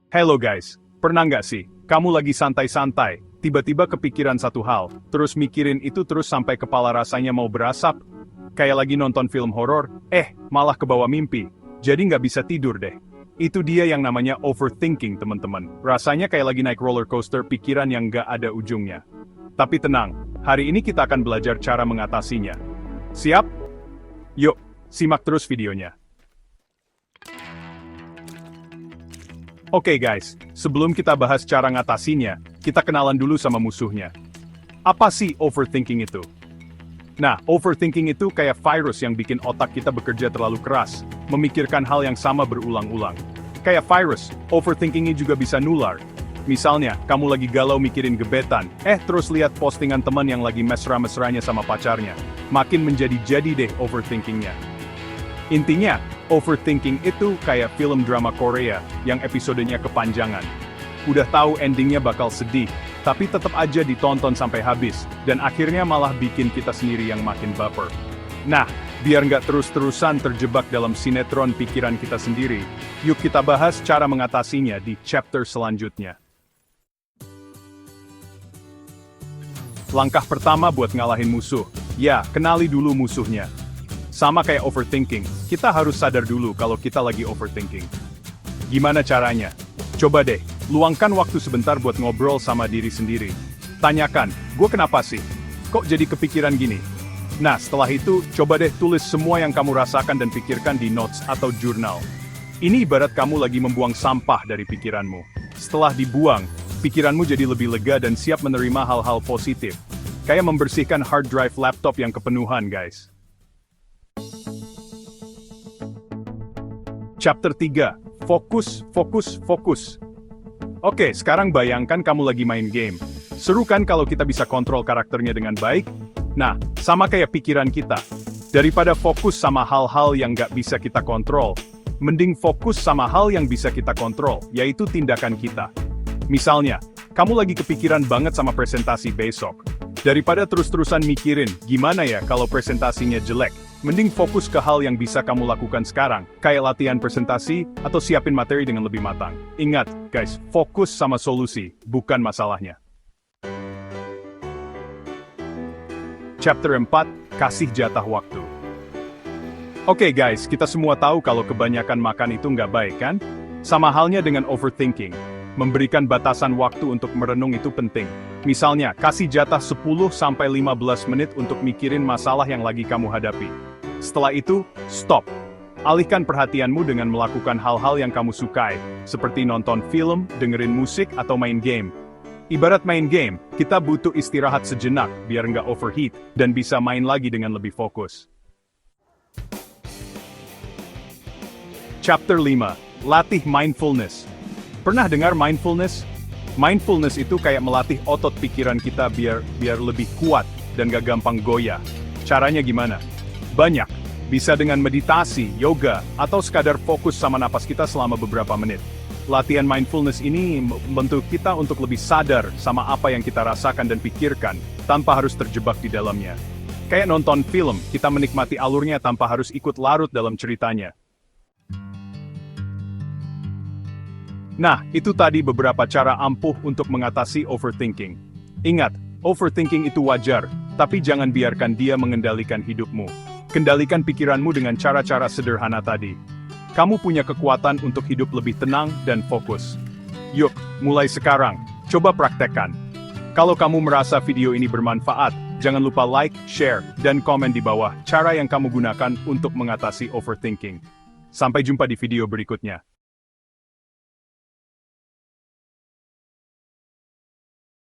Hello guys, pernah nggak sih, kamu lagi santai-santai, tiba-tiba kepikiran satu hal, terus mikirin itu terus sampai kepala rasanya mau berasap? Kayak lagi nonton film horor, malah kebawa mimpi, jadi nggak bisa tidur deh. Itu dia yang namanya overthinking teman-teman. Rasanya kayak lagi naik roller coaster pikiran yang nggak ada ujungnya. Tapi tenang, hari ini kita akan belajar cara mengatasinya. Siap? Yuk, simak terus videonya. Oke guys, sebelum kita bahas cara ngatasinya, kita kenalan dulu sama musuhnya. Apa sih overthinking itu? Nah, overthinking itu kayak virus yang bikin otak kita bekerja terlalu keras, memikirkan hal yang sama berulang-ulang. Kayak virus, overthinkingnya juga bisa nular. Misalnya, kamu lagi galau mikirin gebetan, terus lihat postingan teman yang lagi mesra-mesranya sama pacarnya. Makin menjadi-jadi deh overthinkingnya. Intinya, overthinking itu kayak film drama Korea yang episodenya kepanjangan. Udah tahu endingnya bakal sedih, tapi tetap aja ditonton sampai habis, dan akhirnya malah bikin kita sendiri yang makin baper. Nah, biar nggak terus-terusan terjebak dalam sinetron pikiran kita sendiri, yuk kita bahas cara mengatasinya di chapter selanjutnya. Langkah pertama buat ngalahin musuh, kenali dulu musuhnya. Sama kayak overthinking, kita harus sadar dulu kalau kita lagi overthinking. Gimana caranya? Coba deh, luangkan waktu sebentar buat ngobrol sama diri sendiri. Tanyakan, gue kenapa sih? Kok jadi kepikiran gini? Nah, setelah itu, coba deh tulis semua yang kamu rasakan dan pikirkan di notes atau jurnal. Ini ibarat kamu lagi membuang sampah dari pikiranmu. Setelah dibuang, pikiranmu jadi lebih lega dan siap menerima hal-hal positif. Kayak membersihkan hard drive laptop yang kepenuhan, guys. Chapter 3. Fokus, fokus, fokus. Oke, sekarang bayangkan kamu lagi main game. Seru kan kalau kita bisa kontrol karakternya dengan baik? Nah, sama kayak pikiran kita. Daripada fokus sama hal-hal yang nggak bisa kita kontrol, mending fokus sama hal yang bisa kita kontrol, yaitu tindakan kita. Misalnya, kamu lagi kepikiran banget sama presentasi besok. Daripada terus-terusan mikirin, gimana ya kalau presentasinya jelek? Mending fokus ke hal yang bisa kamu lakukan sekarang, kayak latihan presentasi atau siapin materi dengan lebih matang. Ingat, guys, fokus sama solusi, bukan masalahnya. Chapter 4, kasih jatah waktu. Oke guys, kita semua tahu kalau kebanyakan makan itu nggak baik kan? Sama halnya dengan overthinking. Memberikan batasan waktu untuk merenung itu penting. Misalnya, kasih jatah 10-15 menit untuk mikirin masalah yang lagi kamu hadapi. Setelah itu, stop. Alihkan perhatianmu dengan melakukan hal-hal yang kamu sukai, seperti nonton film, dengerin musik, atau main game. Ibarat main game, kita butuh istirahat sejenak biar nggak overheat dan bisa main lagi dengan lebih fokus. Chapter 5. Latih mindfulness. Pernah dengar mindfulness? Mindfulness itu kayak melatih otot pikiran kita biar lebih kuat dan gak gampang goyah. Caranya gimana? Banyak. Bisa dengan meditasi, yoga, atau sekadar fokus sama napas kita selama beberapa menit. Latihan mindfulness ini membentuk kita untuk lebih sadar sama apa yang kita rasakan dan pikirkan, tanpa harus terjebak di dalamnya. Kayak nonton film, kita menikmati alurnya tanpa harus ikut larut dalam ceritanya. Nah, itu tadi beberapa cara ampuh untuk mengatasi overthinking. Ingat, overthinking itu wajar, tapi jangan biarkan dia mengendalikan hidupmu. Kendalikan pikiranmu dengan cara-cara sederhana tadi. Kamu punya kekuatan untuk hidup lebih tenang dan fokus. Yuk, mulai sekarang, coba praktekkan. Kalau kamu merasa video ini bermanfaat, jangan lupa like, share, dan komen di bawah cara yang kamu gunakan untuk mengatasi overthinking. Sampai jumpa di video berikutnya.